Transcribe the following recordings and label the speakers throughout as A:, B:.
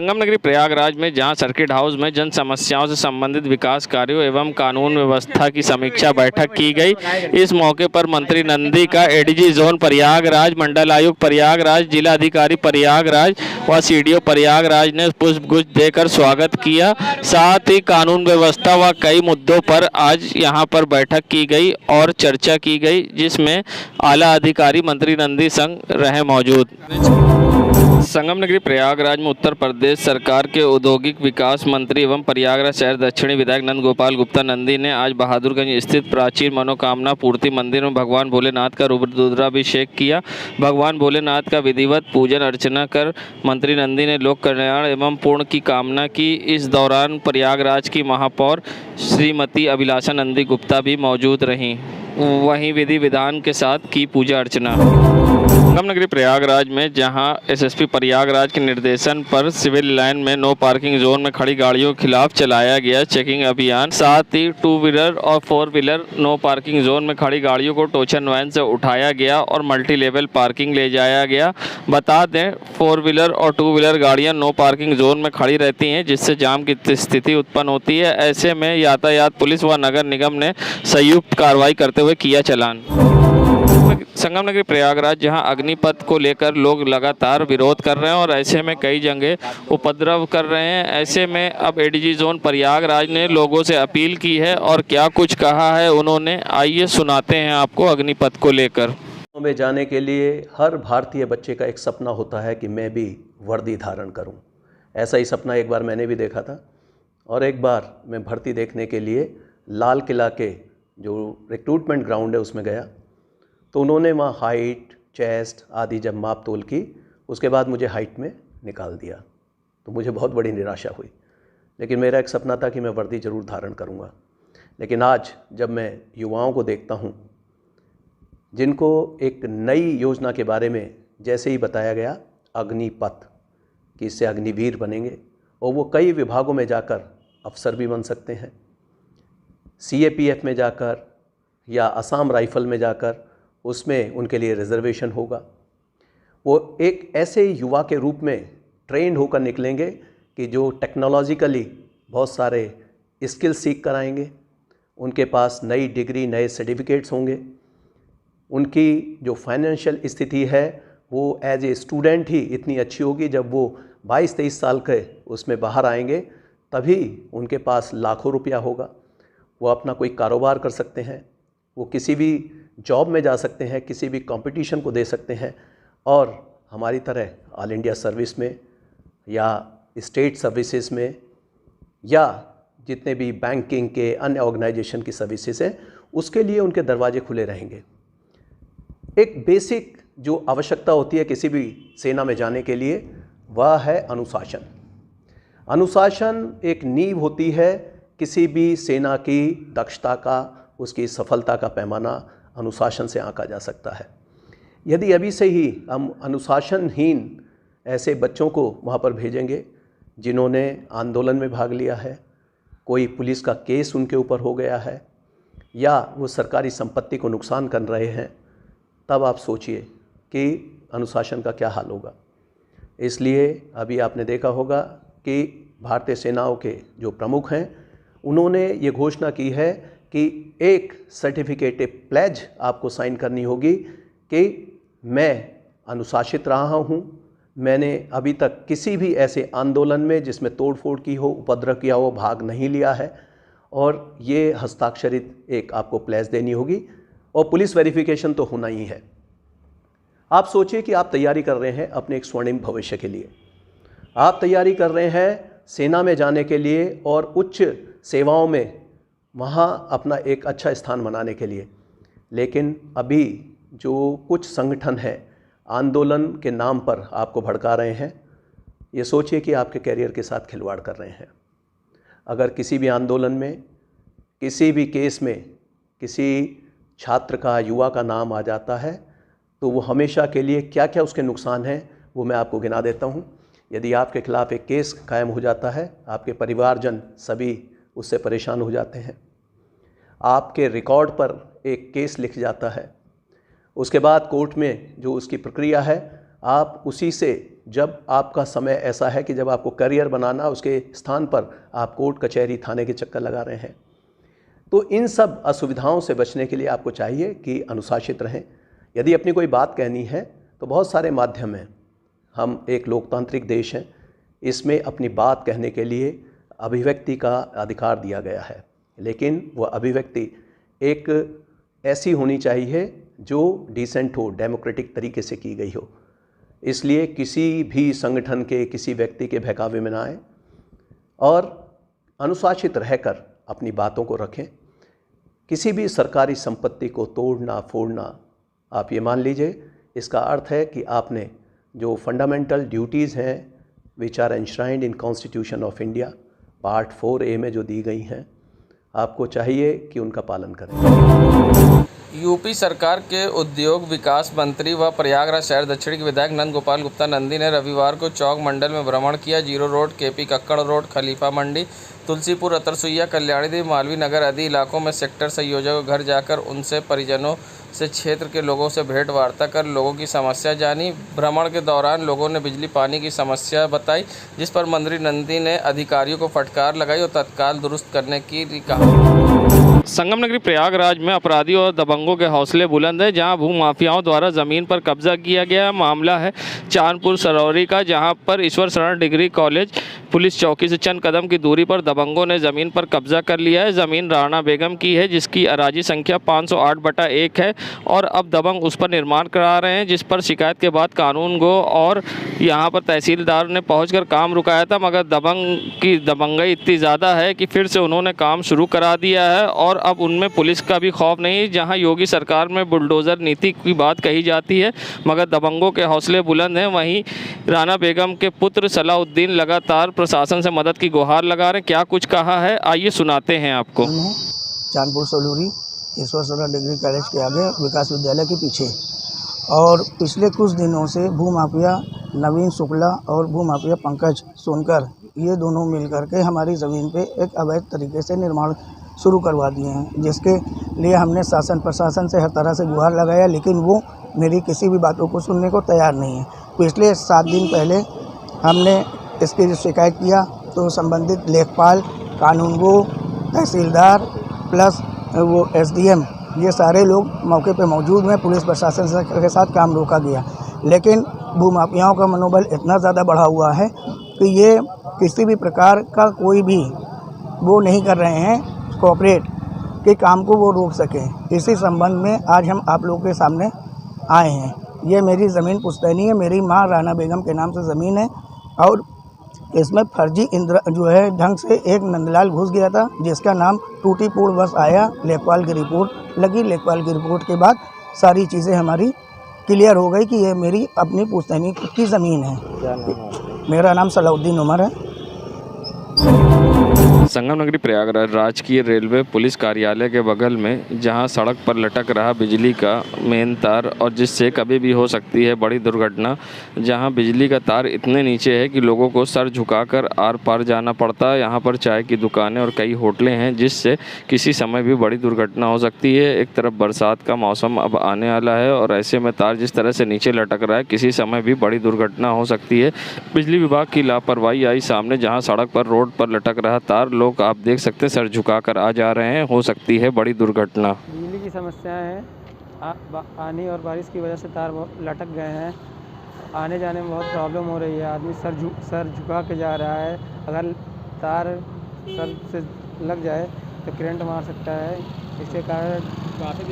A: संगम नगरी प्रयागराज में जहां सर्किट हाउस में जन समस्याओं से संबंधित विकास कार्यों एवं कानून व्यवस्था की समीक्षा बैठक की गई। इस मौके पर मंत्री नंदी का एडीजी जोन प्रयागराज, मंडल आयुक्त प्रयागराज, जिला अधिकारी प्रयागराज व सीडीओ प्रयागराज ने पुष्पगुच्छ देकर स्वागत किया। साथ ही कानून व्यवस्था व कई मुद्दों पर आज यहां पर बैठक की गई और चर्चा की गई, जिसमें आला अधिकारी मंत्री नंदी संग रहे मौजूद। संगम नगरी प्रयागराज में उत्तर प्रदेश सरकार के औद्योगिक विकास मंत्री एवं प्रयागराज शहर दक्षिणी विधायक नंद गोपाल गुप्ता नंदी ने आज बहादुरगंज स्थित प्राचीन मनोकामना पूर्ति मंदिर में भगवान भोलेनाथ का रुद्राभिषेक किया। भगवान भोलेनाथ का विधिवत पूजन अर्चना कर मंत्री नंदी ने लोक कल्याण एवं पूर्ण की कामना की। इस दौरान प्रयागराज की महापौर श्रीमती अभिलाषा नंदी गुप्ता भी मौजूद रहीं। वहीं विधि विधान के साथ की पूजा अर्चना। संगम नगरी प्रयागराज में जहां एसएसपी प्रयागराज के निर्देशन पर सिविल लाइन में नो पार्किंग जोन में खड़ी गाड़ियों के खिलाफ चलाया गया चेकिंग अभियान। साथ ही 2 व्हीलर और 4 व्हीलर नो पार्किंग जोन में खड़ी गाड़ियों को टोचन वैन से उठाया गया और मल्टी लेवल पार्किंग ले जाया गया। बता दें, 4 व्हीलर और 2 व्हीलर गाड़ियां नो पार्किंग जोन में खड़ी रहती हैं, जिससे जाम की स्थिति उत्पन्न होती है। ऐसे में यातायात पुलिस व नगर निगम ने संयुक्त कार्रवाई करते हुए किया चालान। संगम नगरी प्रयागराज जहां अग्निपथ को लेकर लोग लगातार विरोध कर रहे हैं और ऐसे में कई जगह उपद्रव कर रहे हैं। ऐसे में अब एडीजी जोन प्रयागराज ने लोगों से अपील की है और क्या कुछ कहा है उन्होंने, आइए सुनाते हैं आपको अग्निपथ को लेकर।
B: में जाने के लिए हर भारतीय बच्चे का एक सपना होता है कि मैं भी वर्दी धारण करूं। ऐसा ही सपना एक बार मैंने भी देखा था और एक बार मैं भर्ती देखने के लिए लाल किला के जो रिक्रूटमेंट ग्राउंड है उसमें गया, तो उन्होंने वहाँ हाइट, चेस्ट आदि जब माप तोल की, उसके बाद मुझे हाइट में निकाल दिया, तो मुझे बहुत बड़ी निराशा हुई। लेकिन मेरा एक सपना था कि मैं वर्दी ज़रूर धारण करूँगा। लेकिन आज जब मैं युवाओं को देखता हूँ जिनको एक नई योजना के बारे में जैसे ही बताया गया अग्निपथ कि इससे अग्निवीर बनेंगे और वो कई विभागों में जाकर अफसर भी बन सकते हैं, सीएपीएफ में जाकर या असम राइफल में जाकर उसमें उनके लिए रिजर्वेशन होगा। वो एक ऐसे युवा के रूप में ट्रेंड होकर निकलेंगे कि जो टेक्नोलॉजिकली बहुत सारे स्किल सीख कर आएंगे, उनके पास नई डिग्री, नए सर्टिफिकेट्स होंगे, उनकी जो फाइनेंशियल स्थिति है वो एज ए स्टूडेंट ही इतनी अच्छी होगी, जब वो 22-23 साल के उसमें बाहर आएंगे तभी उनके पास लाखों रुपया होगा। वो अपना कोई कारोबार कर सकते हैं, वो किसी भी जॉब में जा सकते हैं, किसी भी कंपटीशन को दे सकते हैं और हमारी तरह ऑल इंडिया सर्विस में या स्टेट सर्विसेज में या जितने भी बैंकिंग के अन्य ऑर्गेनाइजेशन की सर्विसेज हैं उसके लिए उनके दरवाजे खुले रहेंगे। एक बेसिक जो आवश्यकता होती है किसी भी सेना में जाने के लिए वह है अनुशासन। अनुशासन एक नींव होती है किसी भी सेना की दक्षता का, उसकी सफलता का पैमाना अनुशासन से आंका जा सकता है। यदि अभी से ही हम अनुशासनहीन ऐसे बच्चों को वहाँ पर भेजेंगे जिन्होंने आंदोलन में भाग लिया है, कोई पुलिस का केस उनके ऊपर हो गया है या वो सरकारी संपत्ति को नुकसान कर रहे हैं, तब आप सोचिए कि अनुशासन का क्या हाल होगा। इसलिए अभी आपने देखा होगा कि भारतीय सेनाओं के जो प्रमुख हैं उन्होंने ये घोषणा की है कि एक सर्टिफिकेट प्लेज आपको साइन करनी होगी कि मैं अनुशासित रहा हूँ, मैंने अभी तक किसी भी ऐसे आंदोलन में जिसमें तोड़फोड़ की हो, उपद्रव किया हो, भाग नहीं लिया है और ये हस्ताक्षरित एक आपको प्लेज देनी होगी और पुलिस वेरिफिकेशन तो होना ही है। आप सोचिए कि आप तैयारी कर रहे हैं अपने एक स्वर्णिम भविष्य के लिए, आप तैयारी कर रहे हैं सेना में जाने के लिए और उच्च सेवाओं में वहाँ अपना एक अच्छा स्थान बनाने के लिए। लेकिन अभी जो कुछ संगठन हैं आंदोलन के नाम पर आपको भड़का रहे हैं, ये सोचिए कि आपके कैरियर के साथ खिलवाड़ कर रहे हैं। अगर किसी भी आंदोलन में, किसी भी केस में किसी छात्र का, युवा का नाम आ जाता है तो वो हमेशा के लिए क्या क्या उसके नुकसान हैं वो मैं आपको गिना देता हूँ। यदि आपके खिलाफ़ एक केस कायम हो जाता है, आपके परिवारजन सभी उससे परेशान हो जाते हैं। आपके रिकॉर्ड पर एक केस लिख जाता है, उसके बाद कोर्ट में जो उसकी प्रक्रिया है आप उसी से जब आपका समय ऐसा है कि जब आपको करियर बनाना, उसके स्थान पर आप कोर्ट कचहरी थाने के चक्कर लगा रहे हैं। तो इन सब असुविधाओं से बचने के लिए आपको चाहिए कि अनुशासित रहें। यदि अपनी कोई बात कहनी है तो बहुत सारे माध्यम हैं। हम एक लोकतांत्रिक देश हैं, इसमें अपनी बात कहने के लिए अभिव्यक्ति का अधिकार दिया गया है, लेकिन वह अभिव्यक्ति एक ऐसी होनी चाहिए जो डिसेंट हो, डेमोक्रेटिक तरीके से की गई हो। इसलिए किसी भी संगठन के, किसी व्यक्ति के बहकावे में ना आए और अनुशासित रहकर अपनी बातों को रखें। किसी भी सरकारी संपत्ति को तोड़ना फोड़ना, आप ये मान लीजिए, इसका अर्थ है कि आपने जो फंडामेंटल ड्यूटीज़ हैं which are enshrined in constitution of India part 4A में जो दी गई हैं, आपको चाहिए कि उनका पालन करें।
A: यूपी सरकार के उद्योग विकास मंत्री व प्रयागराज शहर दक्षिणी के विधायक नंद गोपाल गुप्ता नंदी ने रविवार को चौक मंडल में भ्रमण किया। Zero road, KP Kakkar road, Khalifa Mandi, Tulsipur, Atarsuiya, Kalyani Devi, Malviya Nagar आदि इलाकों में सेक्टर संयोजकों के घर जाकर उनसे परिजनों से, क्षेत्र के लोगों से भेंट वार्ता कर लोगों की समस्या जानी। भ्रमण के दौरान लोगों ने बिजली पानी की समस्या बताई, जिस पर मंत्री नंदी ने अधिकारियों को फटकार लगाई और तत्काल दुरुस्त करने की कहा। संगम नगरी प्रयागराज में अपराधियों और दबंगों के हौसले बुलंद हैं, जहां भूमाफियाओं द्वारा जमीन पर कब्जा किया गया। मामला है चांदपुर सरौरी का, जहां पर ईश्वर शरण डिग्री कॉलेज पुलिस चौकी से चंद कदम की दूरी पर दबंगों ने जमीन पर कब्जा कर लिया है। जमीन राणा बेगम की है, जिसकी अराजी संख्या 508/1 है और अब दबंग उस पर निर्माण करा रहे हैं, जिस पर शिकायत के बाद कानून गो और यहां पर तहसीलदार ने पहुंचकर काम रुकाया था, मगर दबंग की दबंगई इतनी ज़्यादा है कि फिर से उन्होंने काम शुरू करा दिया है और अब उनमें पुलिस का भी खौफ नहीं। जहां योगी सरकार में बुलडोज़र नीति की बात कही जाती है, मगर दबंगों के हौसले बुलंद हैं। वहीं राणा बेगम के पुत्र सलाउद्दीन लगातार प्रशासन से मदद की गुहार लगा रहे हैं। क्या कुछ कहा है, आइए सुनाते हैं आपको।
C: चांदपुर सरौरी ईश्वर शरण डिग्री कॉलेज के आगे विकास विद्यालय के पीछे, और पिछले कुछ दिनों से भूमाफिया नवीन शुक्ला और भूमाफिया पंकज सोनकर, ये दोनों मिलकर के हमारी ज़मीन पे एक अवैध तरीके से निर्माण शुरू करवा दिए हैं, जिसके लिए हमने शासन प्रशासन से हर तरह से गुहार लगाया, लेकिन वो मेरी किसी भी बातों को सुनने को तैयार नहीं है। पिछले 7 दिन पहले हमने इसकी शिकायत किया तो संबंधित लेखपाल, कानूनगो, तहसीलदार प्लस वो SDM, ये सारे लोग मौके पे मौजूद हैं। पुलिस प्रशासन के साथ काम रोका गया, लेकिन भूमाफियाओं का मनोबल इतना ज़्यादा बढ़ा हुआ है कि ये किसी भी प्रकार का कोई भी वो नहीं कर रहे हैं कोऑपरेट के काम को वो रोक सकें। इसी संबंध में आज हम आप लोगों के सामने आए हैं। ये मेरी ज़मीन पुश्तैनी है, मेरी माँ राणा बेगम के नाम से ज़मीन है और इसमें फर्जी जो है ढंग से एक नंदलाल घुस गया था, जिसका नाम टूटीपूर्ण बस आया, लेखपाल की रिपोर्ट लगी। लेखपाल की रिपोर्ट के बाद सारी चीज़ें हमारी क्लियर हो गई कि ये मेरी अपनी पुश्तैनी की ज़मीन है।
D: क्या नाम है?
C: मेरा नाम सलाउद्दीन उमर है।
A: संगम नगरी प्रयागराज राजकीय रेलवे पुलिस कार्यालय के बगल में, जहां सड़क पर लटक रहा बिजली का मेन तार और जिससे कभी भी हो सकती है बड़ी दुर्घटना, जहां बिजली का तार इतने नीचे है कि लोगों को सर झुकाकर आर पार जाना पड़ता है। यहां पर चाय की दुकानें और कई होटलें हैं, जिससे किसी समय भी बड़ी दुर्घटना हो सकती है। एक तरफ बरसात का मौसम अब आने वाला है और ऐसे में तार जिस तरह से नीचे लटक रहा है, किसी समय भी बड़ी दुर्घटना हो सकती है। बिजली विभाग की लापरवाही आई सामने, जहाँ सड़क पर रोड पर लटक रहा तार, लोग आप देख सकते हैं सर झुकाकर आ जा रहे हैं। हो सकती है बड़ी दुर्घटना।
E: बिजली की समस्या है, आने और बारिश की वजह से तार लटक गए हैं। आने जाने में बहुत प्रॉब्लम हो रही है। आदमी सर झुका के जा रहा है। अगर तार सर से लग जाए तो करंट मार सकता है। इसके कारण काफ़ी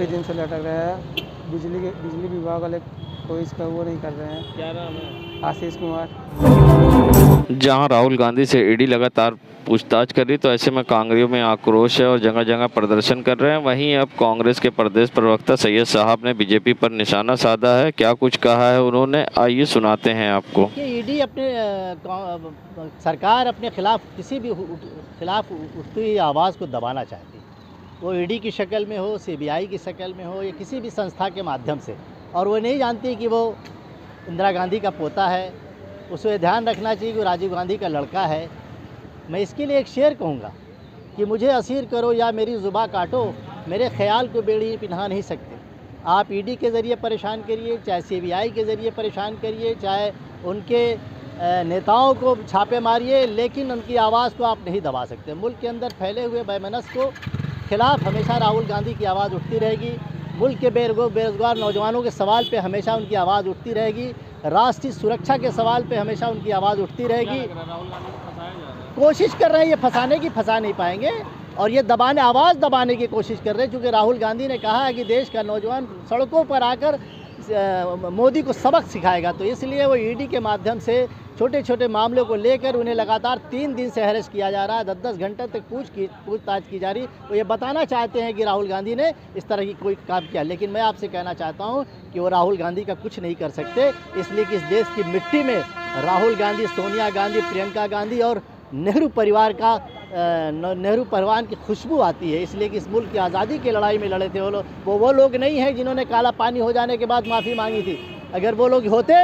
E: दिन से लटक रहा है। बिजली विभाग वाले कोई इसका वो नहीं कर रहे हैं।
A: क्या नाम है?
E: आशीष कुमार।
A: जहां राहुल गांधी से ईडी लगातार पूछताछ कर रही, तो ऐसे में कांग्रेस में आक्रोश है और जगह जगह प्रदर्शन कर रहे हैं। वहीं अब कांग्रेस के प्रदेश प्रवक्ता सैयद साहब ने बीजेपी पर निशाना साधा है। क्या कुछ कहा है उन्होंने, आइए सुनाते हैं आपको।
D: ईडी अपने सरकार अपने खिलाफ किसी भी खिलाफ उठती हुई आवाज़ को दबाना चाहती है, वो ईडी की शक्ल में हो, CBI की शक्ल में हो या किसी भी संस्था के माध्यम से। और वो नहीं जानती कि वो इंदिरा गांधी का पोता है। उसे ध्यान रखना चाहिए कि वो राजीव गांधी का लड़का है। मैं इसके लिए एक शेर कहूँगा कि मुझे असीर करो या मेरी ज़ुबान काटो, मेरे ख्याल को बेड़ी पिन्हा नहीं सकते। आप ईडी के ज़रिए परेशान करिए, चाहे CBI के ज़रिए परेशान करिए, चाहे उनके नेताओं को छापे मारिए, लेकिन उनकी आवाज़ को आप नहीं दबा सकते। मुल्क के अंदर फैले हुए वैमनस्य को खिलाफ हमेशा राहुल गांधी की आवाज़ उठती रहेगी। मुल्क के बेरोज़गार नौजवानों के सवाल पे हमेशा उनकी आवाज़ उठती रहेगी। राष्ट्रीय सुरक्षा के सवाल पे हमेशा उनकी आवाज़ उठती रहेगी। कोशिश कर रहे हैं, ये फंसाने की फंसा नहीं पाएंगे, और ये आवाज़ दबाने की कोशिश कर रहे हैं, क्योंकि राहुल गांधी ने कहा है कि देश का नौजवान सड़कों पर आकर मोदी को सबक सिखाएगा। तो इसलिए वो ईडी के माध्यम से छोटे छोटे मामलों को लेकर उन्हें लगातार 3 दिन से हैरेस किया जा रहा है। 10-10 घंटे तक पूछताछ की जा रही। वो ये बताना चाहते हैं कि राहुल गांधी ने इस तरह की कोई काम किया, लेकिन मैं आपसे कहना चाहता हूं कि वो राहुल गांधी का कुछ नहीं कर सकते, इसलिए कि इस देश की मिट्टी में राहुल गांधी, सोनिया गांधी, प्रियंका गांधी और नेहरू परिवार की खुशबू आती है। इसलिए कि इस मुल्क की आज़ादी की लड़ाई में लड़े थे वो लोग नहीं हैं जिन्होंने काला पानी हो जाने के बाद माफ़ी मांगी थी। अगर वो लोग होते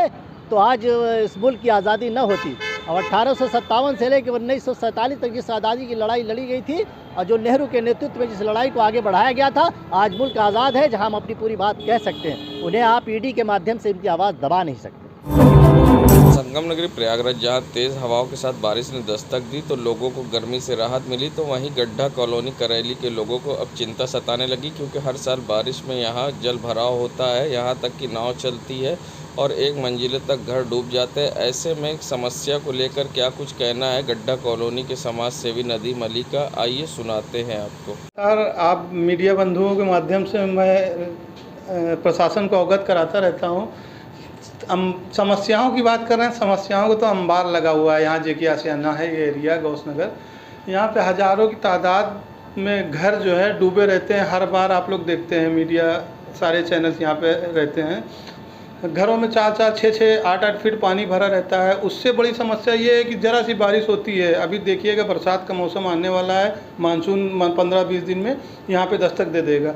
D: तो आज इस मुल्क की आज़ादी न होती। और 1857 से लेकर 1947 तक जिस आज़ादी की लड़ाई लड़ी गई थी और जो नेहरू के नेतृत्व में जिस लड़ाई को आगे बढ़ाया गया था, आज मुल्क आज़ाद है, जहां हम अपनी पूरी बात कह सकते हैं। उन्हें आप ईडी के माध्यम से इनकी आवाज़ दबा नहीं सकते।
F: संगम नगरी प्रयागराज जहां तेज हवाओं के साथ बारिश ने दस्तक दी तो लोगों को गर्मी से राहत मिली, तो वहीं गड्ढा कॉलोनी करैली के लोगों को अब चिंता सताने लगी, क्योंकि हर साल बारिश में यहां जल भराव होता है, यहां तक कि नाव चलती है और 1 मंजिले तक घर डूब जाते हैं। ऐसे में समस्या को लेकर क्या कुछ कहना है गड्ढा कॉलोनी के समाज सेवी नदीम अली का, आइए सुनाते हैं आपको।
G: सर, आप मीडिया बंधुओं के माध्यम से मैं प्रशासन को अवगत कराता रहता हूँ। हम समस्याओं की बात कर रहे हैं, समस्याओं को तो अंबार लगा हुआ है। यहाँ जेके आशियाना है, ये एरिया गौस नगर, यहाँ पे हज़ारों की तादाद में घर जो है डूबे रहते हैं। हर बार आप लोग देखते हैं, मीडिया सारे चैनल्स यहाँ पे रहते हैं, घरों में 4-4, 6-6, 8-8 फीट पानी भरा रहता है। उससे बड़ी समस्या ये है कि ज़रा सी बारिश होती है, अभी देखिएगा बरसात का मौसम आने वाला है, मानसून 15-20 दिन में यहाँ पे दस्तक दे देगा,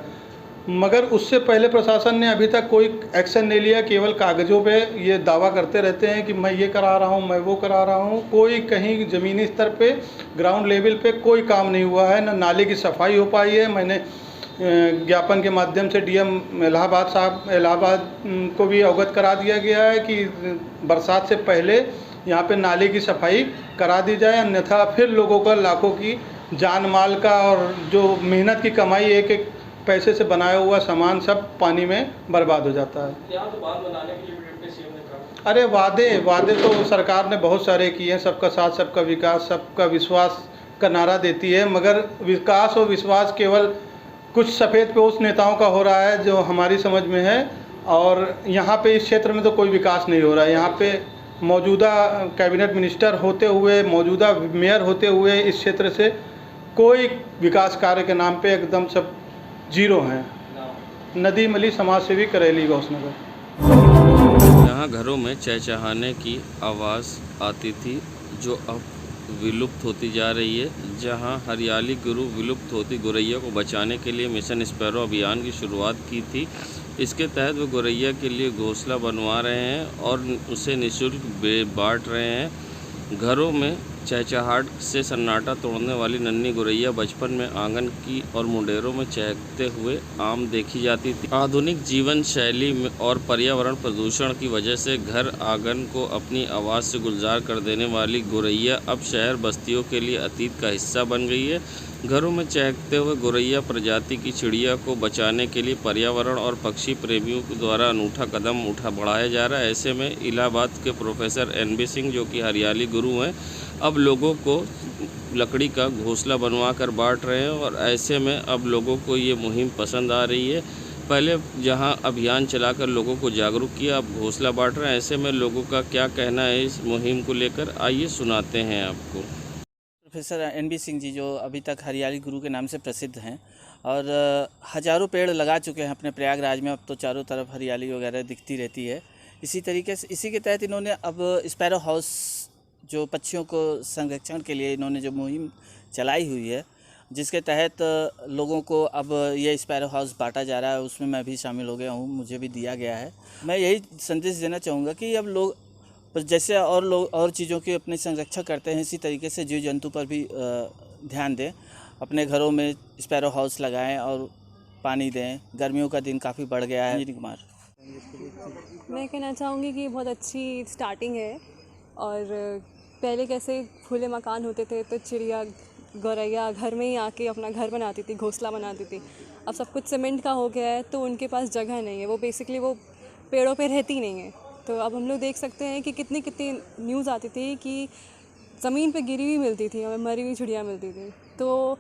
G: मगर उससे पहले प्रशासन ने अभी तक कोई एक्शन नहीं लिया। केवल कागज़ों पे ये दावा करते रहते हैं कि मैं ये करा रहा हूँ, मैं वो करा रहा हूँ। कोई कहीं ज़मीनी स्तर पे, ग्राउंड लेवल पे कोई काम नहीं हुआ है, न नाले की सफाई हो पाई है। मैंने ज्ञापन के माध्यम से डीएम इलाहाबाद को भी अवगत करा दिया गया है कि बरसात से पहले यहाँ पे नाले की सफाई करा दी जाए, अन्यथा फिर लोगों का लाखों की जान माल का और जो मेहनत की कमाई, एक एक पैसे से बनाया हुआ सामान सब पानी में बर्बाद हो जाता है।
F: यहाँ तो बांध बनाने के लिए डिप्टी सीएम ने कहा।
G: अरे वादे तो सरकार ने बहुत सारे किए हैं, सबका साथ, सबका विकास, सबका विश्वास का नारा देती है, मगर विकास और विश्वास केवल कुछ सफ़ेद पोश नेताओं का हो रहा है जो हमारी समझ में है। और यहाँ पे इस क्षेत्र में तो कोई विकास नहीं हो रहा है। यहाँ पे मौजूदा कैबिनेट मिनिस्टर होते हुए, मौजूदा मेयर होते हुए इस क्षेत्र से कोई विकास कार्य के नाम पे एकदम सब जीरो हैं। नदीम अली, समाज सेवी, करैली, गौस नगर।
F: यहाँ घरों में चहचहाने की आवाज़ आती थी जो अब विलुप्त होती जा रही है। जहां हरियाली गुरु विलुप्त होती गौरैया को बचाने के लिए मिशन स्पैरो अभियान की शुरुआत की थी। इसके तहत वो गौरैया के लिए घोंसला बनवा रहे हैं और उसे निःशुल्क बांट रहे हैं। घरों में चहचहाट से सन्नाटा तोड़ने वाली नन्ही गौरैया बचपन में आंगन की और मुंडेरों में चहकते हुए आम देखी जाती थी। आधुनिक जीवन शैली में और पर्यावरण प्रदूषण की वजह से घर आंगन को अपनी आवाज़ से गुलजार कर देने वाली गौरैया अब शहर बस्तियों के लिए अतीत का हिस्सा बन गई है। घरों में चहकते हुए गौरैया प्रजाति की चिड़िया को बचाने के लिए पर्यावरण और पक्षी प्रेमियों के द्वारा अनूठा कदम बढ़ाया जा रहा है। ऐसे में इलाहाबाद के प्रोफेसर NB सिंह, जो कि हरियाली गुरु हैं, अब लोगों को लकड़ी का घोंसला बनवा कर बांट रहे हैं और ऐसे में अब लोगों को ये मुहिम पसंद आ रही है। पहले जहां अभियान चलाकर लोगों को जागरूक किया, अब घोंसला बांट रहे हैं। ऐसे में लोगों का क्या कहना है इस मुहिम को लेकर, आइए सुनाते हैं आपको।
H: प्रोफेसर NB सिंह जी, जो अभी तक हरियाली गुरु के नाम से प्रसिद्ध हैं और हज़ारों पेड़ लगा चुके हैं अपने प्रयागराज में। अब तो चारों तरफ हरियाली वगैरह दिखती रहती है। इसी तरीके से इसी के तहत इन्होंने अब स्पैरो हाउस, जो पक्षियों को संरक्षण के लिए इन्होंने जो मुहिम चलाई हुई है, जिसके तहत लोगों को अब ये स्पैरो हाउस बांटा जा रहा है, उसमें मैं भी शामिल हो गया हूँ, मुझे भी दिया गया है। मैं यही संदेश देना चाहूँगा कि अब लोग जैसे और लोग और चीज़ों के अपने संरक्षण करते हैं, इसी तरीके से जीव जंतु पर भी ध्यान दें। अपने घरों में स्पैरो हाउस लगाएं और पानी दें। गर्मियों का दिन काफ़ी बढ़ गया है। कुमार।
I: मैं कहना चाहूँगी कि बहुत अच्छी स्टार्टिंग है। और पहले कैसे खुले मकान होते थे तो चिड़िया गौरैया घर में ही आके अपना घर बनाती थी, घोंसला बनाती थी। अब सब कुछ सीमेंट का हो गया है तो उनके पास जगह नहीं है, वो बेसिकली वो पेड़ों पे रहती नहीं है। तो अब हम लोग देख सकते हैं कि कितनी कितनी न्यूज़ आती थी कि ज़मीन पे गिरी हुई मिलती थी और मरी हुई चिड़िया मिलती थी। तो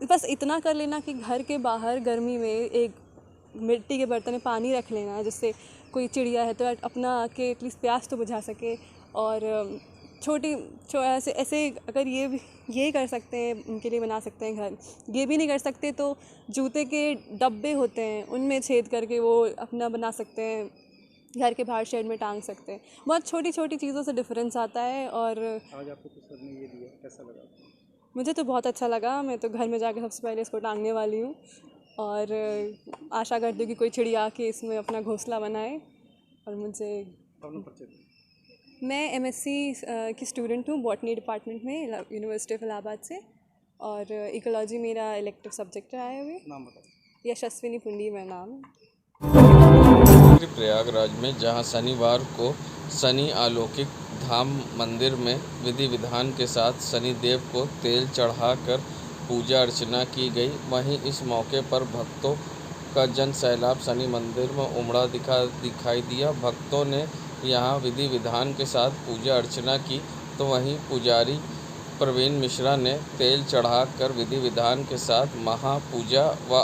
I: बस इतना कर लेना कि घर के बाहर गर्मी में एक मिट्टी के बर्तन में पानी रख लेना, जिससे कोई चिड़िया है तो अपना आके एटलीस्ट प्यास तो बुझा सके। और ऐसे अगर ये कर सकते हैं, उनके लिए बना सकते हैं घर। ये भी नहीं कर सकते तो जूते के डब्बे होते हैं उनमें छेद करके वो अपना बना सकते हैं, घर के बाहर शेड में टांग सकते हैं। बहुत छोटी छोटी चीज़ों से डिफरेंस आता है। और
J: आज आपको तो सर ने ये दिया, कैसा लगा?
I: मुझे तो बहुत अच्छा लगा। मैं तो घर में जाके सबसे पहले इसको टांगने वाली हूँ और आशा करती हूँ कि कोई चिड़िया आके इसमें अपना घोंसला बनाए। और मुझे मैं एमएससी की स्टूडेंट हूँ बॉटनी डिपार्टमेंट में यूनिवर्सिटी ऑफ इलाहाबाद से। और इकोलॉजी मेरा इलेक्टिव सब्जेक्ट रहा है अभी।
J: नाम बताइए।
I: यशस्विनी पुंडी मेरा नाम है।
F: प्रयागराज में जहां शनिवार को शनि अलौकिक धाम मंदिर में विधि विधान के साथ शनि देव को तेल चढ़ाकर पूजा अर्चना की गई, वहीं इस मौके पर भक्तों का जन सैलाब शनि मंदिर में उमड़ा दिखाई दिया। भक्तों ने यहां विधि विधान के साथ पूजा अर्चना की तो वहीं पुजारी प्रवीण मिश्रा ने तेल चढ़ाकर विधि विधान के साथ महापूजा व